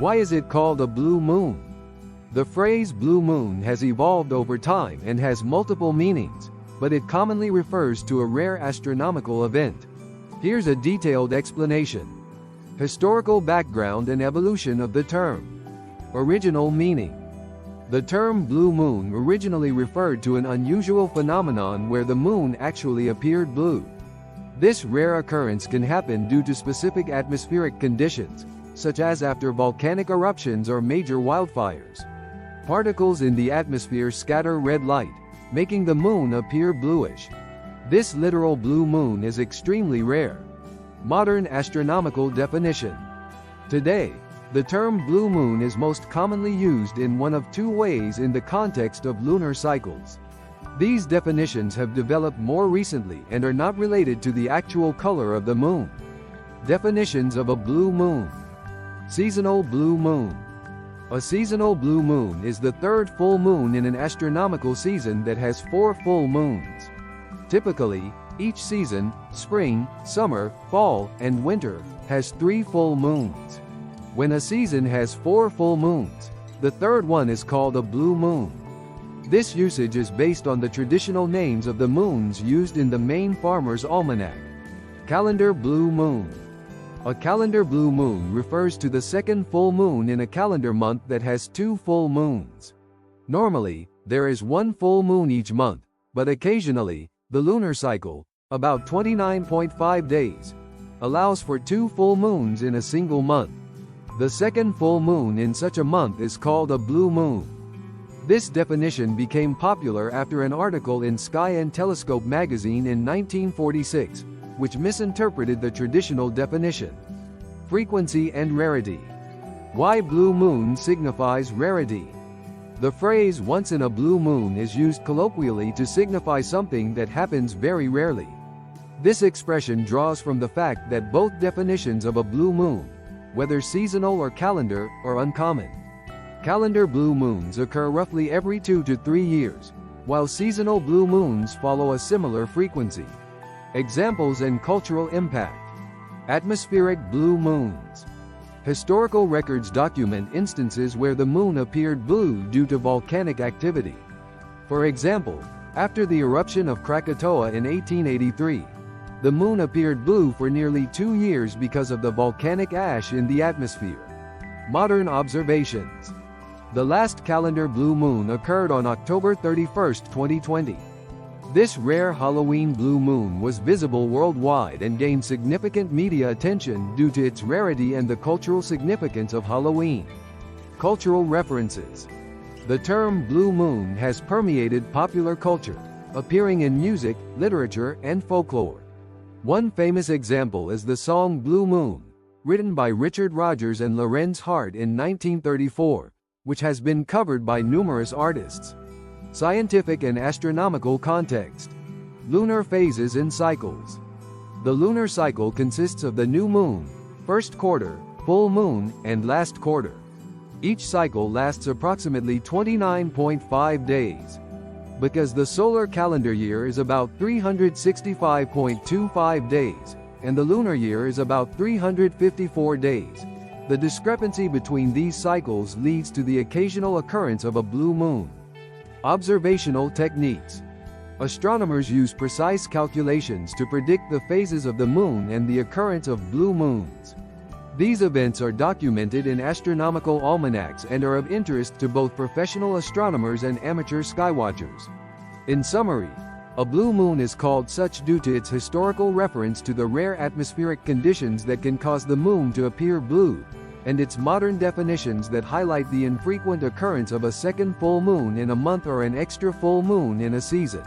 Why is it called a blue moon? The phrase blue moon has evolved over time and has multiple meanings, but it commonly refers to a rare astronomical event. Here's a detailed explanation. Historical background and evolution of the term. Original meaning. The term blue moon originally referred to an unusual phenomenon where the moon actually appeared blue. This rare occurrence can happen due to specific atmospheric conditions, such as after volcanic eruptions or major wildfires. Particles in the atmosphere scatter red light, making the moon appear bluish. This literal blue moon is extremely rare. Modern astronomical definition. Today, the term blue moon is most commonly used in one of two ways in the context of lunar cycles. These definitions have developed more recently and are not related to the actual color of the moon. Definitions of a blue moon. Seasonal blue moon. A seasonal blue moon is the third full moon in an astronomical season that has 4 full moons. Typically, each season, spring, summer, fall, and winter, has 3 full moons. When a season has 4 full moons, the third one is called a blue moon. This usage is based on the traditional names of the moons used in the Maine Farmer's Almanac. Calendar blue moon. A calendar blue moon refers to the second full moon in a calendar month that has 2 full moons. Normally, there is 1 full moon each month, but occasionally, the lunar cycle, about 29.5 days, allows for 2 full moons in a single month. The second full moon in such a month is called a blue moon. This definition became popular after an article in Sky and Telescope magazine in 1946, which misinterpreted the traditional definition. Frequency and rarity. Why blue moon signifies rarity. The phrase "once in a blue moon" is used colloquially to signify something that happens very rarely. This expression draws from the fact that both definitions of a blue moon, whether seasonal or calendar, are uncommon. Calendar blue moons occur roughly every 2 to 3 years, while seasonal blue moons follow a similar frequency. Examples and cultural impact. Atmospheric blue moons. Historical records document instances where the moon appeared blue due to volcanic activity. For example, after the eruption of Krakatoa in 1883, the moon appeared blue for nearly 2 years because of the volcanic ash in the atmosphere. Modern observations. The last calendar blue moon occurred on October 31, 2020. This rare Halloween blue moon was visible worldwide and gained significant media attention due to its rarity and the cultural significance of Halloween. Cultural references. The term blue moon has permeated popular culture, appearing in music, literature, and folklore. One famous example is the song Blue Moon, written by Richard Rodgers and Lorenz Hart in 1934, which has been covered by numerous artists. Scientific and astronomical context. Lunar phases and cycles. The lunar cycle consists of the new moon, first quarter, full moon, and last quarter. Each cycle lasts approximately 29.5 days. Because the solar calendar year is about 365.25 days, and the lunar year is about 354 days, the discrepancy between these cycles leads to the occasional occurrence of a blue moon. Observational techniques. Astronomers use precise calculations to predict the phases of the moon and the occurrence of blue moons. These events are documented in astronomical almanacs and are of interest to both professional astronomers and amateur skywatchers. In summary, a blue moon is called such due to its historical reference to the rare atmospheric conditions that can cause the moon to appear blue, and its modern definitions that highlight the infrequent occurrence of a second full moon in a month or an extra full moon in a season.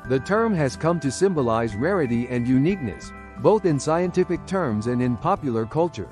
The term has come to symbolize rarity and uniqueness, both in scientific terms and in popular culture.